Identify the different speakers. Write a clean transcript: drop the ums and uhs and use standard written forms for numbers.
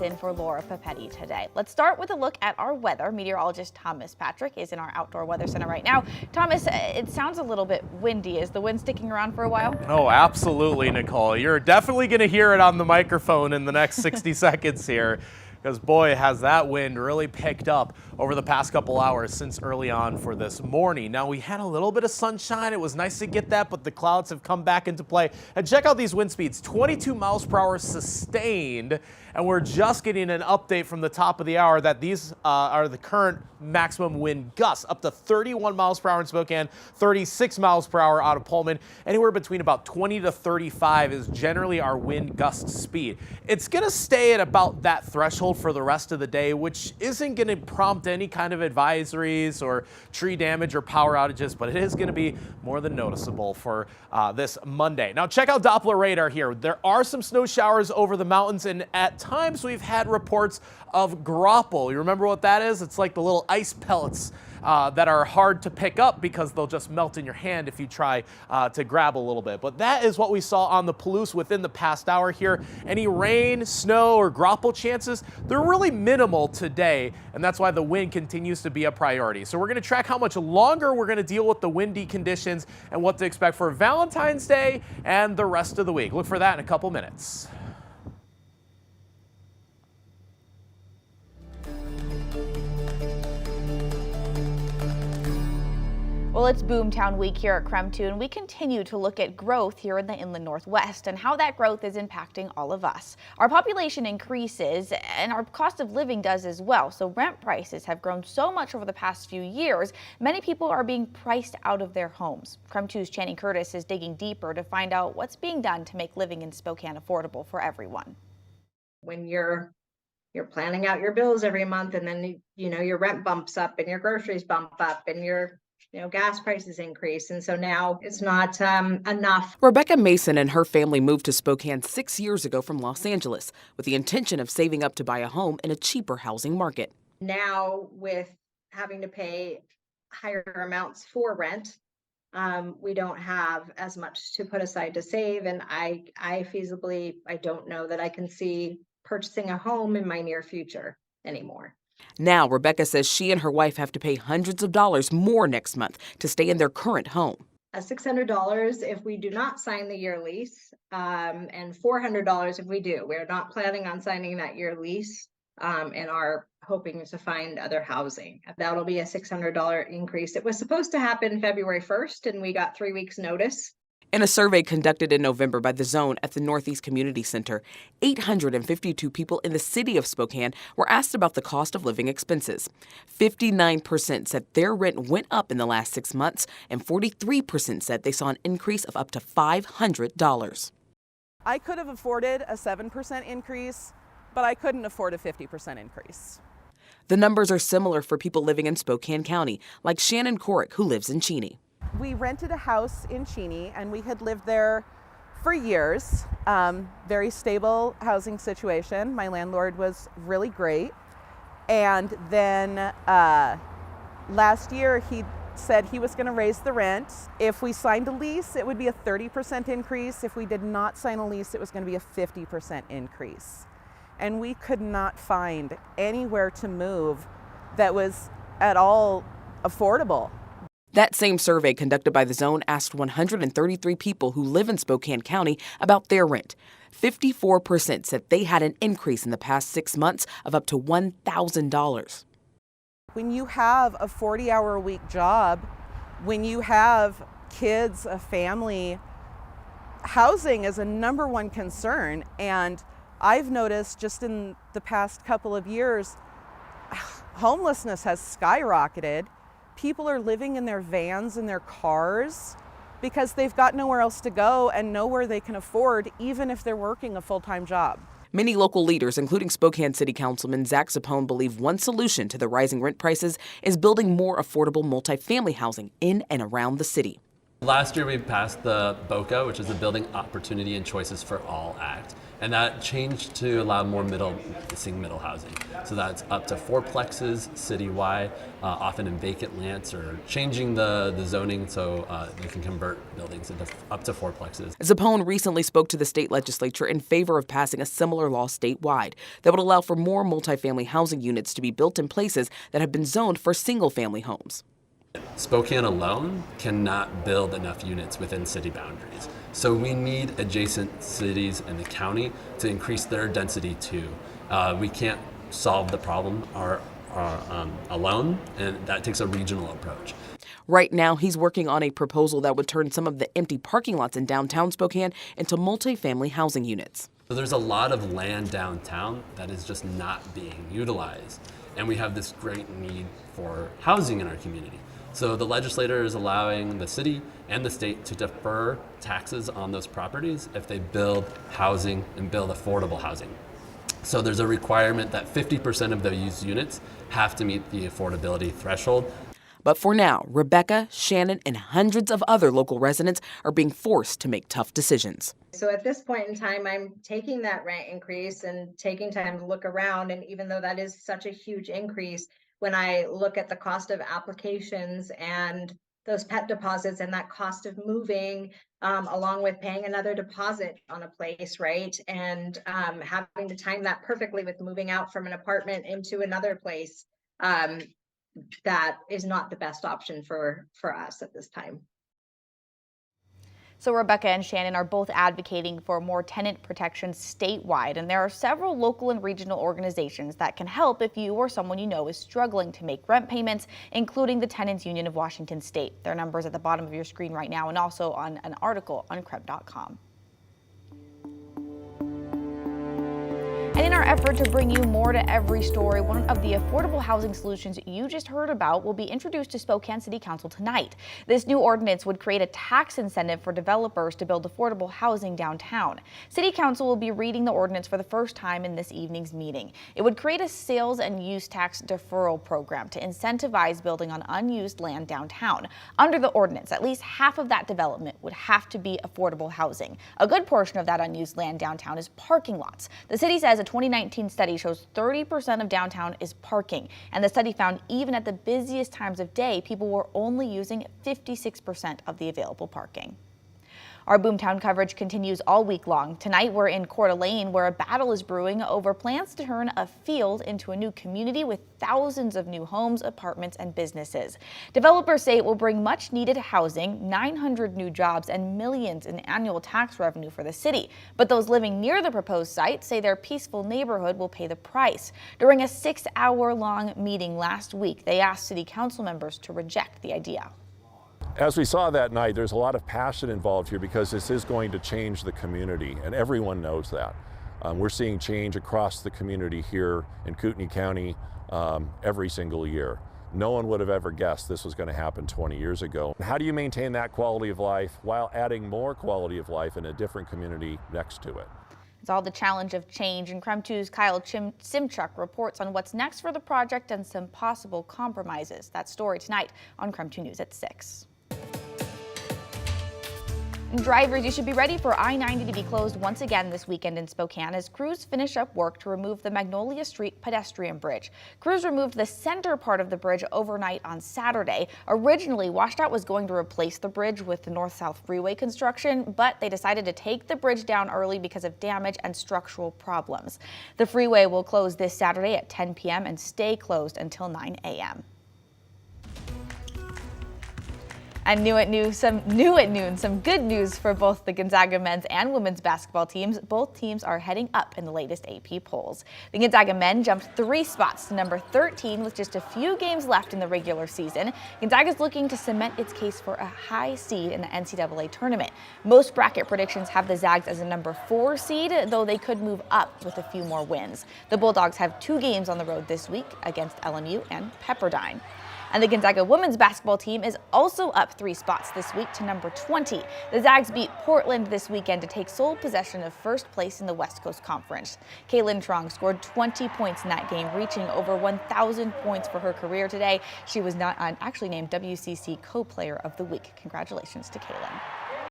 Speaker 1: in for Laura Papetti today. Let's start with a look at our weather. Meteorologist Thomas Patrick is in our outdoor weather center right now. Thomas, it sounds a little bit windy. Is the wind sticking around for a while?
Speaker 2: Oh, absolutely, Nicole. You're definitely going to hear it on the microphone in the next 60 seconds here. Because boy, has that wind really picked up over the past couple hours since early on for this morning. Now, we had a little bit of sunshine. It was nice to get that, but the clouds have come back into play. And check out these wind speeds, 22 miles per hour sustained. And we're just getting an update from the top of the hour that these are the current maximum wind gusts, up to 31 miles per hour in Spokane, 36 miles per hour out of Pullman. Anywhere between about 20 to 35 is generally our wind gust speed. It's going to stay at about that threshold for the rest of the day, which isn't going to prompt any kind of advisories or tree damage or power outages, but it is going to be more than noticeable for this Monday. Now, check out Doppler radar here. There are some snow showers over the mountains, and at times we've had reports of grapple. You remember what that is? It's like the little ice pellets that are hard to pick up because they'll just melt in your hand if you try to grab a little bit. But that is what we saw on the Palouse within the past hour here. Any rain, snow, or grapple chances, they're really minimal today, and that's why the wind continues to be a priority. So we're going to track how much longer we're going to deal with the windy conditions and what to expect for Valentine's Day and the rest of the week. Look for that in a couple minutes.
Speaker 1: Well, it's Boomtown Week here at KREM 2, and we continue to look at growth here in the inland Northwest and how that growth is impacting all of us. Our population increases and our cost of living does as well. So rent prices have grown so much over the past few years, many people are being priced out of their homes. KREM 2's Channing Curtis is digging deeper to find out what's being done to make living in Spokane affordable for everyone.
Speaker 3: When you're planning out your bills every month, and then your rent bumps up and your groceries bump up and your gas prices increase. And so now it's not enough.
Speaker 4: Rebecca Mason and her family moved to Spokane 6 years ago from Los Angeles with the intention of saving up to buy a home in a cheaper housing market.
Speaker 3: Now, with having to pay higher amounts for rent, we don't have as much to put aside to save. And I don't know that I can see purchasing a home in my near future anymore.
Speaker 4: Now, Rebecca says she and her wife have to pay hundreds of dollars more next month to stay in their current home.
Speaker 3: $600 if we do not sign the year lease, and $400 if we do. We're not planning on signing that year lease and are hoping to find other housing. That'll be a $600 increase. It was supposed to happen February 1st, and we got 3 weeks notice.
Speaker 4: In a survey conducted in November by The Zone at the Northeast Community Center, 852 people in the city of Spokane were asked about the cost of living expenses. 59% said their rent went up in the last 6 months, and 43% said they saw an increase of up to $500.
Speaker 5: I could have afforded a 7% increase, but I couldn't afford a 50% increase.
Speaker 4: The numbers are similar for people living in Spokane County, like Shannon Corrick, who lives in Cheney.
Speaker 5: We rented a house in Cheney, and we had lived there for years. Very stable housing situation. My landlord was really great. And then last year he said he was going to raise the rent. If we signed a lease, it would be a 30% increase. If we did not sign a lease, it was going to be a 50% increase. And we could not find anywhere to move that was at all affordable.
Speaker 4: That same survey conducted by The Zone asked 133 people who live in Spokane County about their rent. 54% said they had an increase in the past 6 months of up to $1,000.
Speaker 5: When you have a 40-hour-a-week job, when you have kids, a family, housing is a number one concern. And I've noticed just in the past couple of years, homelessness has skyrocketed. People are living in their vans and their cars because they've got nowhere else to go and nowhere they can afford, even if they're working a full-time job.
Speaker 4: Many local leaders, including Spokane City Councilman Zach Sapone, believe one solution to the rising rent prices is building more affordable multifamily housing in and around the city.
Speaker 6: Last year we passed the BOCA, which is the Building Opportunity and Choices for All Act. And that changed to allow more middle housing. So that's up to fourplexes citywide, often in vacant lands, or changing the zoning so you can convert buildings into up to fourplexes.
Speaker 4: Zappone recently spoke to the state legislature in favor of passing a similar law statewide that would allow for more multifamily housing units to be built in places that have been zoned for single-family homes.
Speaker 6: Spokane alone cannot build enough units within city boundaries. So we need adjacent cities in the county to increase their density too. We can't solve the problem alone, and that takes a regional approach.
Speaker 4: Right now, he's working on a proposal that would turn some of the empty parking lots in downtown Spokane into multifamily housing units.
Speaker 6: So there's a lot of land downtown that is just not being utilized, and we have this great need for housing in our community. So the legislator is allowing the city and the state to defer taxes on those properties if they build housing and build affordable housing. So there's a requirement that 50% of those units have to meet the affordability threshold.
Speaker 4: But for now, Rebecca, Shannon, and hundreds of other local residents are being forced to make tough decisions.
Speaker 3: So at this point in time, I'm taking that rent increase and taking time to look around. And even though that is such a huge increase, when I look at the cost of applications and those pet deposits and that cost of moving, along with paying another deposit on a place, right? And having to time that perfectly with moving out from an apartment into another place, that is not the best option for us at this time.
Speaker 1: So Rebecca and Shannon are both advocating for more tenant protections statewide, and there are several local and regional organizations that can help if you or someone you know is struggling to make rent payments, including the Tenants Union of Washington State. Their number is at the bottom of your screen right now and also on an article on KREM.com. And in our effort to bring you more to every story, one of the affordable housing solutions you just heard about will be introduced to Spokane City Council tonight. This new ordinance would create a tax incentive for developers to build affordable housing downtown. City Council will be reading the ordinance for the first time in this evening's meeting. It would create a sales and use tax deferral program to incentivize building on unused land downtown. Under the ordinance, at least half of that development would have to be affordable housing. A good portion of that unused land downtown is parking lots. The city says a 2019 study shows 30% of downtown is parking, and the study found even at the busiest times of day, people were only using 56% of the available parking. Our Boomtown coverage continues all week long. Tonight we're in Coeur d'Alene, where a battle is brewing over plans to turn a field into a new community with thousands of new homes, apartments, and businesses. Developers say it will bring much needed housing, 900 new jobs, and millions in annual tax revenue for the city. But those living near the proposed site say their peaceful neighborhood will pay the price. During a 6-hour-long meeting last week, they asked city council members to reject the idea.
Speaker 7: As we saw that night, there's a lot of passion involved here because this is going to change the community, and everyone knows that. We're seeing change across the community here in Kootenai County every single year. No one would have ever guessed this was going to happen 20 years ago. How do you maintain that quality of life while adding more quality of life in a different community next to it?
Speaker 1: It's all the challenge of change, and KREM 2's Kyle Simchuk reports on what's next for the project and some possible compromises. That story tonight on KREM 2 News at 6. Drivers, you should be ready for I90 to be closed once again this weekend in Spokane as crews finish up work to remove the Magnolia Street pedestrian bridge. Crews removed the center part of the bridge overnight on Saturday. Originally, WashDOT was going to replace the bridge with the north-south freeway construction, but they decided to take the bridge down early because of damage and structural problems. The freeway will close this Saturday at 10 p.m. and stay closed until 9 a.m. And new at noon, some good news for both the Gonzaga men's and women's basketball teams. Both teams are heading up in the latest AP polls. The Gonzaga men jumped 3 spots to number 13 with just a few games left in the regular season. Gonzaga is looking to cement its case for a high seed in the NCAA tournament. Most bracket predictions have the Zags as a number 4 seed, though they could move up with a few more wins. The Bulldogs have 2 games on the road this week against LMU and Pepperdine. And the Gonzaga women's basketball team is also up 3 spots this week to number 20. The Zags beat Portland this weekend to take sole possession of first place in the West Coast Conference. Kaylin Trong scored 20 points in that game, reaching over 1,000 points for her career today. She was actually named WCC Co-Player of the Week. Congratulations to Kaylin.